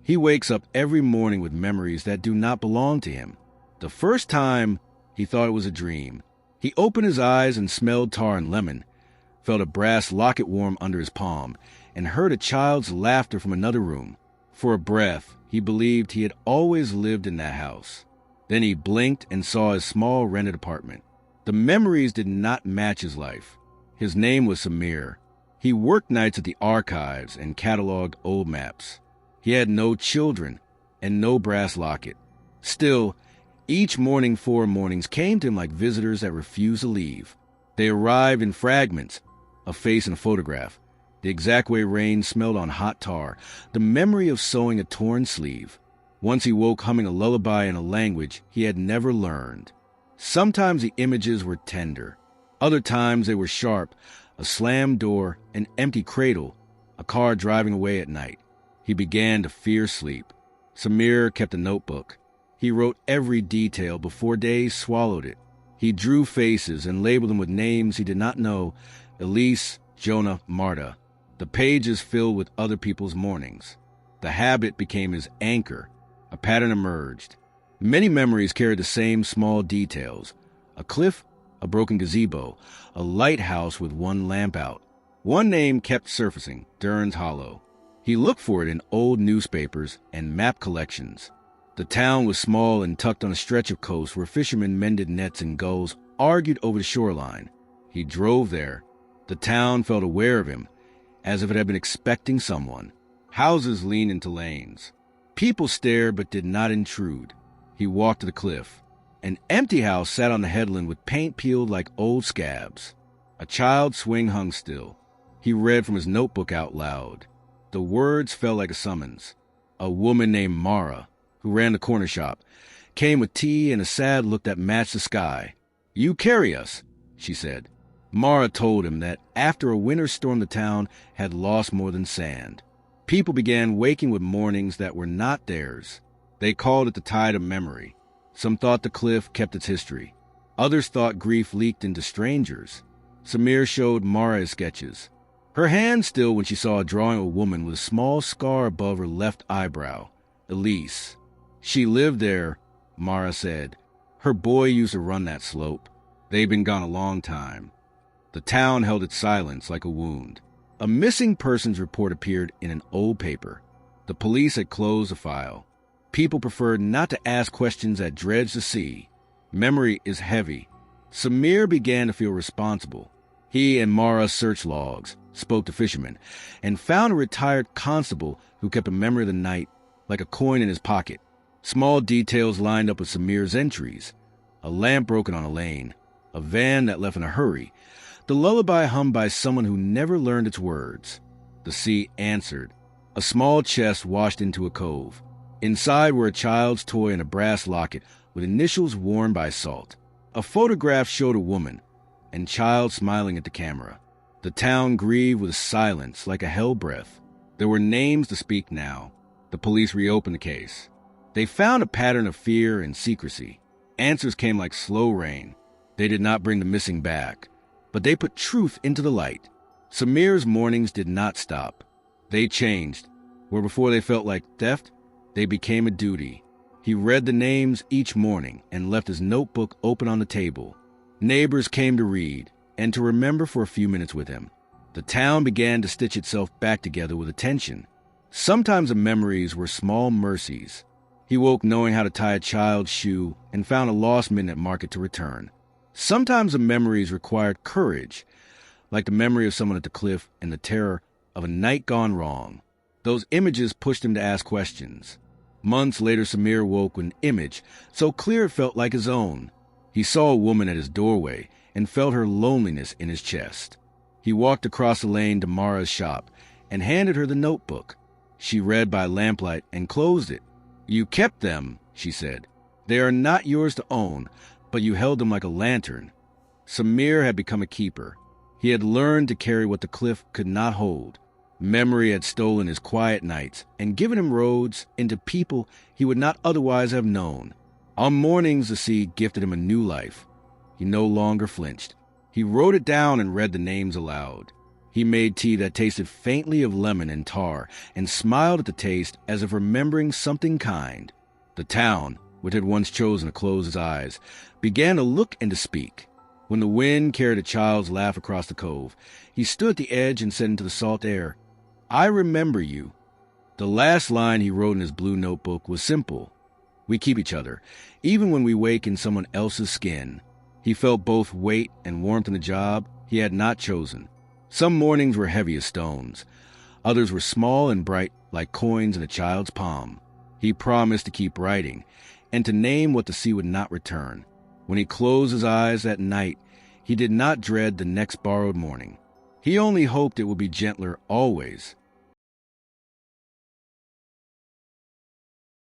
He wakes up every morning with memories that do not belong to him. The first time, he thought it was a dream. He opened his eyes and smelled tar and lemon, felt a brass locket warm under his palm, and heard a child's laughter from another room. For a breath, he believed he had always lived in that house. Then he blinked and saw his small rented apartment. The memories did not match his life. His name was Samir. He worked nights at the archives and cataloged old maps. He had no children and no brass locket. Still, each morning 4 mornings came to him like visitors that refused to leave. They arrived in fragments, a face and a photograph, the exact way rain smelled on hot tar, the memory of sewing a torn sleeve. Once he woke humming a lullaby in a language he had never learned. Sometimes the images were tender. Other times they were sharp, a slammed door, an empty cradle, a car driving away at night. He began to fear sleep. Samir kept a notebook. He wrote every detail before days swallowed it. He drew faces and labeled them with names he did not know: Elise, Jonah, Marta. The pages filled with other people's mornings. The habit became his anchor. A pattern emerged. Many memories carried the same small details: a cliff, a broken gazebo, a lighthouse with one lamp out. One name kept surfacing: Dern's Hollow. He looked for it in old newspapers and map collections. The town was small and tucked on a stretch of coast where fishermen mended nets and gulls argued over the shoreline. He drove there. The town felt aware of him, as if it had been expecting someone. Houses leaned into lanes. People stared but did not intrude. He walked to the cliff. An empty house sat on the headland with paint peeled like old scabs. A child's swing hung still. He read from his notebook out loud. The words fell like a summons. A woman named Mara, who ran the corner shop, came with tea and a sad look that matched the sky. "You carry us," she said. Mara told him that after a winter storm the town had lost more than sand. People began waking with mornings that were not theirs. They called it the tide of memory. Some thought the cliff kept its history. Others thought grief leaked into strangers. Samir showed Mara his sketches. Her hand still when she saw a drawing of a woman with a small scar above her left eyebrow. Elise. She lived there, Mara said. Her boy used to run that slope. They'd been gone a long time. The town held its silence like a wound. A missing persons report appeared in an old paper. The police had closed the file. People preferred not to ask questions that dredged the sea. Memory is heavy. Samir began to feel responsible. He and Mara searched logs, spoke to fishermen, and found a retired constable who kept a memory of the night like a coin in his pocket. Small details lined up with Samir's entries. A lamp broken on a lane. A van that left in a hurry. The lullaby hummed by someone who never learned its words. The sea answered. A small chest washed into a cove. Inside were a child's toy and a brass locket with initials worn by salt. A photograph showed a woman and child smiling at the camera. The town grieved with silence like a hell breath. There were names to speak now. The police reopened the case. They found a pattern of fear and secrecy. Answers came like slow rain. They did not bring the missing back, but they put truth into the light. Samir's mornings did not stop. They changed. Where before they felt like theft, they became a duty. He read the names each morning and left his notebook open on the table. Neighbors came to read and to remember for a few minutes with him. The town began to stitch itself back together with attention. Sometimes the memories were small mercies. He woke knowing how to tie a child's shoe and found a lost midnight market to return. Sometimes the memories required courage, like the memory of someone at the cliff and the terror of a night gone wrong. Those images pushed him to ask questions. Months later, Samir woke with an image so clear it felt like his own. He saw a woman at his doorway and felt her loneliness in his chest. He walked across the lane to Mara's shop and handed her the notebook. She read by lamplight and closed it. "You kept them," she said. "They are not yours to own, but you held them like a lantern." Samir had become a keeper. He had learned to carry what the cliff could not hold. Memory had stolen his quiet nights and given him roads into people he would not otherwise have known. On mornings, the sea gifted him a new life. He no longer flinched. He wrote it down and read the names aloud. He made tea that tasted faintly of lemon and tar and smiled at the taste as if remembering something kind. The town, which had once chosen to close its eyes, began to look and to speak. When the wind carried a child's laugh across the cove, he stood at the edge and said into the salt air, "I remember you." The last line he wrote in his blue notebook was simple. We keep each other, even when we wake in someone else's skin. He felt both weight and warmth in the job he had not chosen. Some mornings were heavy as stones. Others were small and bright like coins in a child's palm. He promised to keep writing and to name what the sea would not return. When he closed his eyes at night, he did not dread the next borrowed morning. He only hoped it would be gentler always,